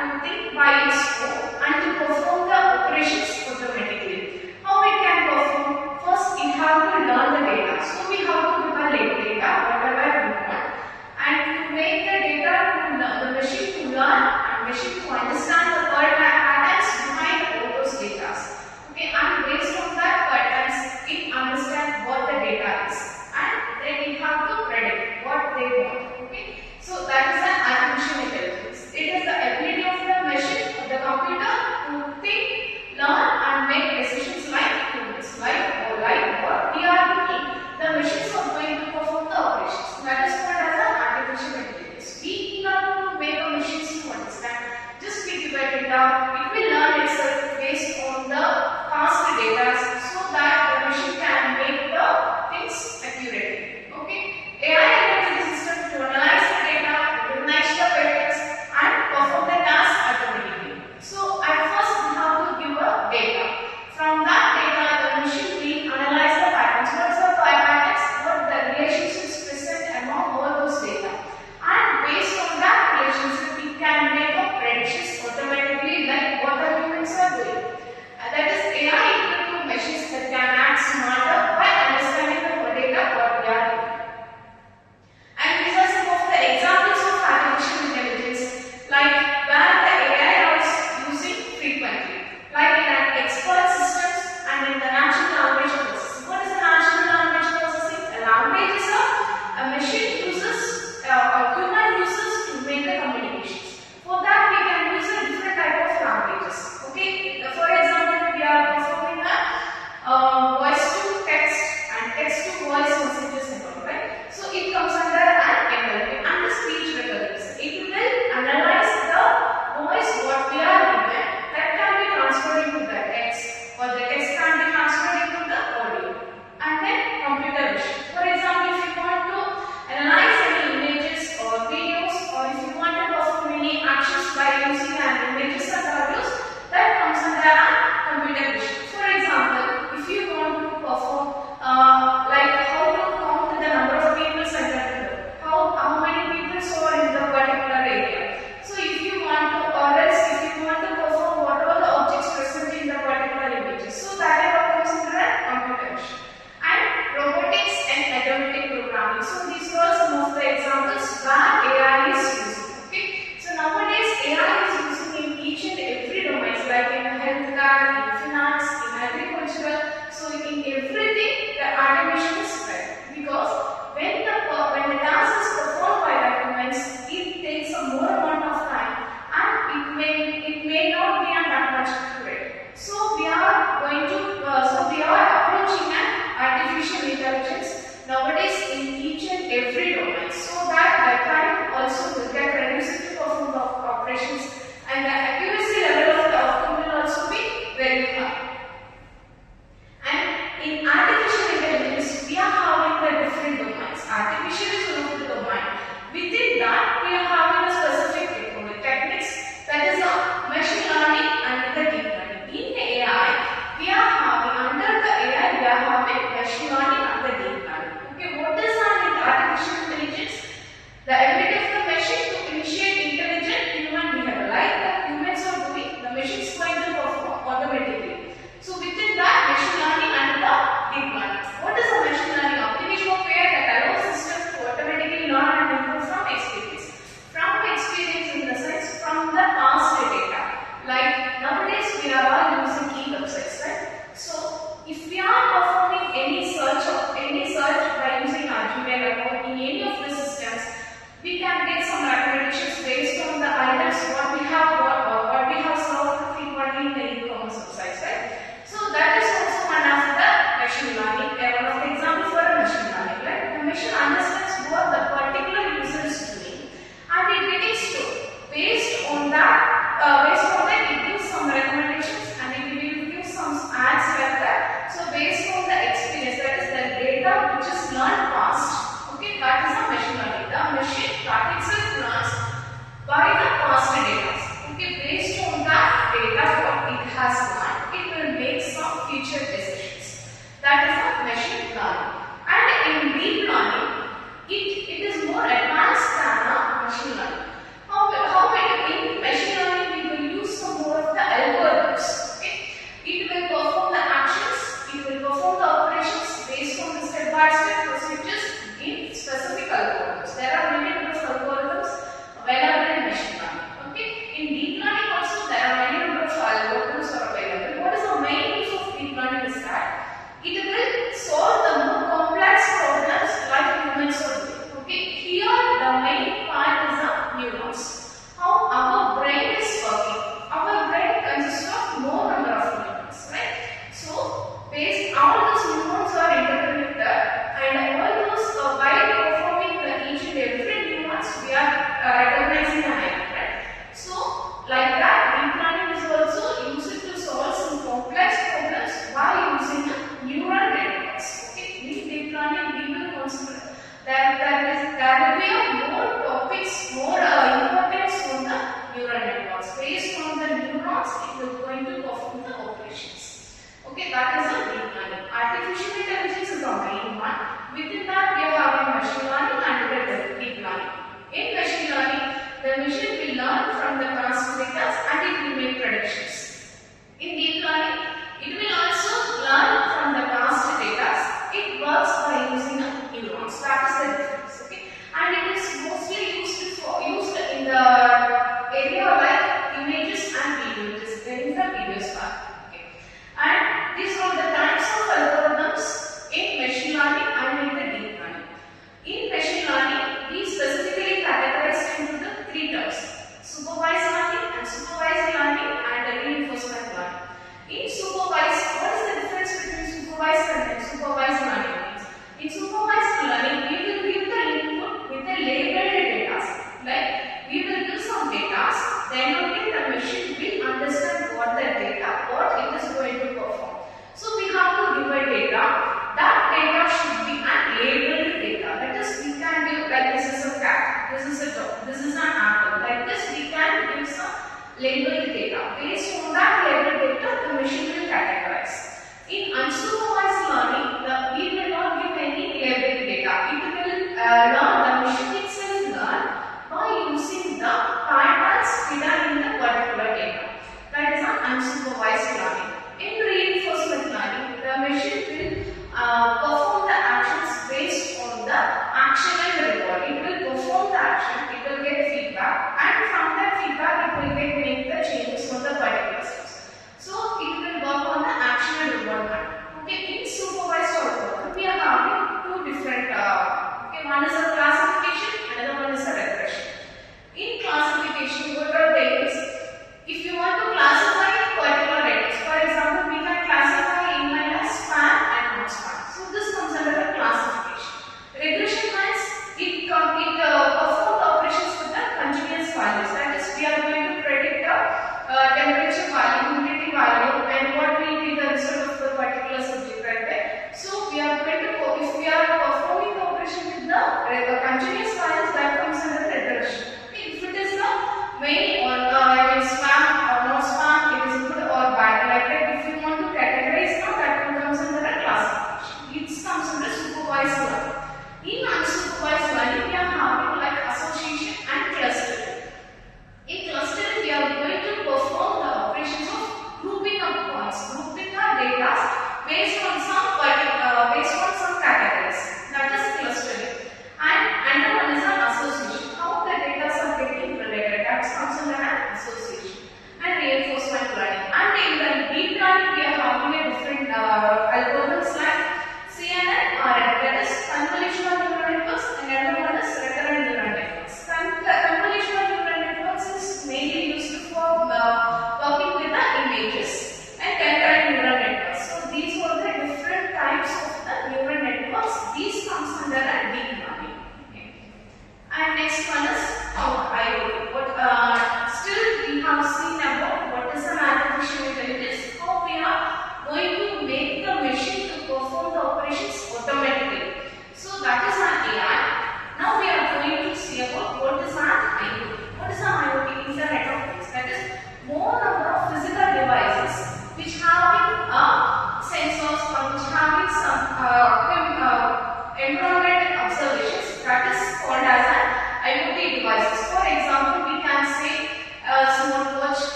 to think by its own and to perform the operations automatically. How it can perform? First, it have to learn the data. So we have to prepare data, whatever we want, and to make the data to learn, the machine to learn and machine to understand the patterns behind all those data. Okay, and based on that patterns, it understands what the data is, and then it have to predict what they want. Okay, so that is an artificial intelligence. It is the ability of the machine, of the computer, to think, learn, and make decisions like humans, like what we are doing. The machines are going to perform the operations. That is called as an artificial intelligence. We have to make a machine to understand. Just we give it data, it will learn itself based on the past data, so that the machine can make the things accurately. Okay, AI enables the system to analyze the data, recognize the patterns, and perform the task automatically. So at first we have to give a data. From that data, the machine will analyze the patterns. What is the patterns? What the relationships present among all those data, and based on that relationship, we can make a predictions automatically, like what the humans are doing. That is AI equal to machines that can act smarter by understanding the data what we are doing. And these are some of the examples of artificial intelligence, like where the AI is using frequently, like in an expert systems and in the natural language processing. What is the natural language processing? A language is a machine uses or human uses to make a communications. For that we can use a different type of languages. Okay, for example, we are performing a voice to text and text to voice messages and all, right? So it comes under an NLP and the speech recognition. It will analyze the voice what we are given, that can be transferred into the text, or the text can be transferred into the audio, and then computer vision. For example, if you want to analyze any images or videos, or if you want to perform any actions by using an images and audios, that comes under a computer vision. For example, if you want to perform like how to count the number of people at the window, how many people are in the particular area. So if you want to, or else if you want to perform what are the objects present in the particular images, so that comes under a computer vision. And robotics and automatic programming. So these are some of the examples where AI is used. Okay, so nowadays AI is using in each and every domain, like in healthcare, in finance, in agricultural. So in everything, the automation is spread, because when the task is performed by the humans, it takes a more amount of time, and it may not be that much accurate. So we are approaching an artificial intelligence nowadays in each and every domain, so that the time also will get reduced to perform the operations, and the accuracy level of the outcome will also be very high. And in artificial intelligence, we are having the different domains. Artificial is one of the domain. Within that, we are having a specific techniques, that is a machine learning and the deep learning. In AI, we are having machine learning and the deep learning. Okay, what is artificial intelligence? Okay, that is a deep learning. Artificial intelligence is the main one. Within that, we are having machine learning and deep learning. In machine learning, the machine will learn from the past data and it will make predictions. In deep learning, it will also learn from the past data. It works by using neurons. That is the difference. Okay, and it is mostly used in the area like images and videos. In the videos part. Okay, and these are the types of algorithms in machine learning and in the deep learning. In machine learning, we specifically categorize into the three terms: supervised learning, unsupervised learning, and reinforcement learning. In supervised, what is the difference between supervised and unsupervised learning? In supervised learning, we will give the input with the labeled data. Like we will give some data, then only the machine will understand what the data, what it is going to perform. So we have to give a data. That data should be a labeled data. That is, we can give like this is a cat, this is a dog, this is an apple. Like this, we can give some labeled data. Based on that labeled data, the machine will categorize. In unsupervised learning, we will not give any labeled data. It will learn, the machine itself learn by using the patterns hidden in the particular data. That is an unsupervised learning. In reinforcement learning, the machine will perform the actions based on the action and reward. It will perform the action, it will get feedback, and from that feedback, it will make the changes for the particular steps. So it will work on the action and reward pattern. Okay, in supervised algorithm, we are having two different. Okay, one is a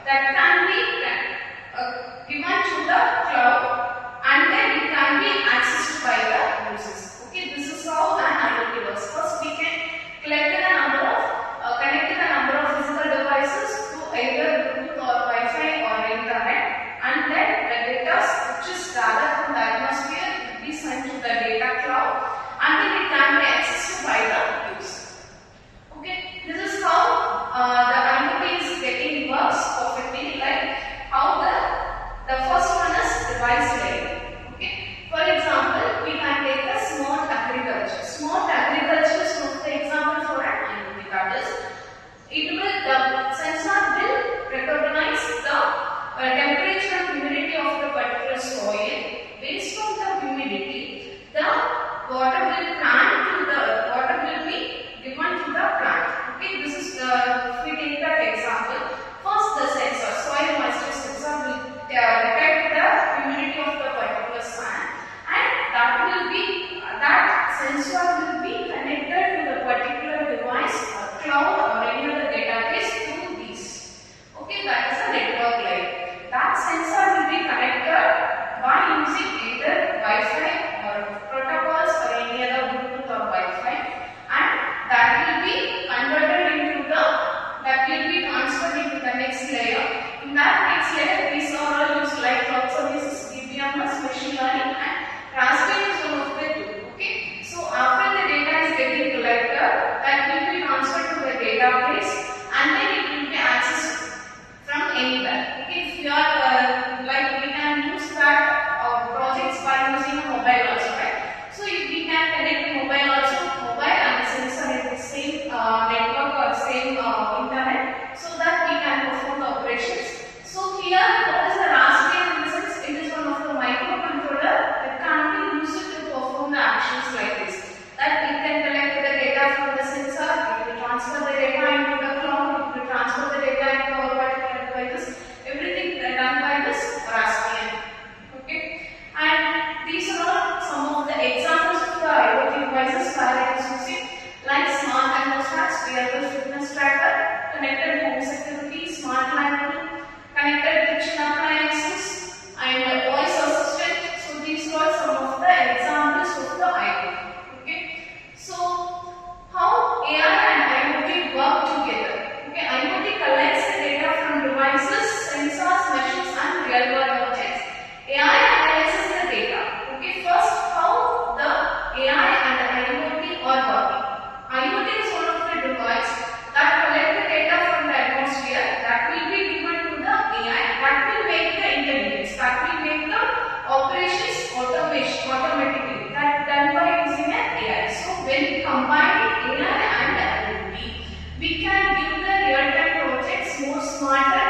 that can be given to the cloud, and then it can be accessed by the users. Okay, this is how an IoT works. First, we can connect the number of physical devices to either Bluetooth or Wi-Fi or internet, and then the data which is gathered from the atmosphere will be sent to the data cloud, and then it can be accessed by the user. Okay, this is how the IoT is getting works perfectly, like how the first one is device layer. Okay, for example, we can take a smart agriculture. Smart agriculture is one of the example for an IoT. That is, the sensor will recognize the temperature and humidity of the particular soil. Based on the humidity, the water will be given to the plant. Okay, this is if we take that example. First, the sensor, soil moisture sensor, will detect the humidity of the particular sand, and that sensor will be connected to the particular device, cloud or any other database through these. Okay, that is a network layer. That sensor will be connected by using either Wi-Fi or protocols or any other Bluetooth or Wi-Fi, and that will be transferred into the next layer. In that next layer, these are all used like cloud services, DBMS, machine learning, and Raspberry is one of the two. Okay, so after the data is getting collected, that will be transferred to the database, and then it will be accessed from anywhere. Okay, if you are like we can use that projects by using a mobile also, right? So if we can connect the mobile also, mobile and the sensor in the same network or same internet, so that we can perform the operations. So here, what is the Raspberry in the sense? It is one of the microcontroller that can be used to perform the actions like this. That it can collect the data from the sensor, it will transfer the data into the cloud, it will transfer the data into our particular devices. Everything done by this Raspberry. Okay, and these are all some of the examples of the IoT devices where it is using, like smart thermostats, wearable fitness tracker, connected home security, smart lighting, connected kitchen appliances, and voice assistant. So these are some of the examples of the IoT. Okay, so how AI and IoT work together? Okay, IoT collects the data from devices, sensors, machines, and real-world objects. AI analyzes the data. Okay, first, how the AI and IoT are working. IoT is one of the devices that collect the data from the atmosphere, that will be given to the AI, that will make the intelligence, that will make the operations automatically, that done by using an AI. So when combining AI and IoT, we can give the real-time projects more smarter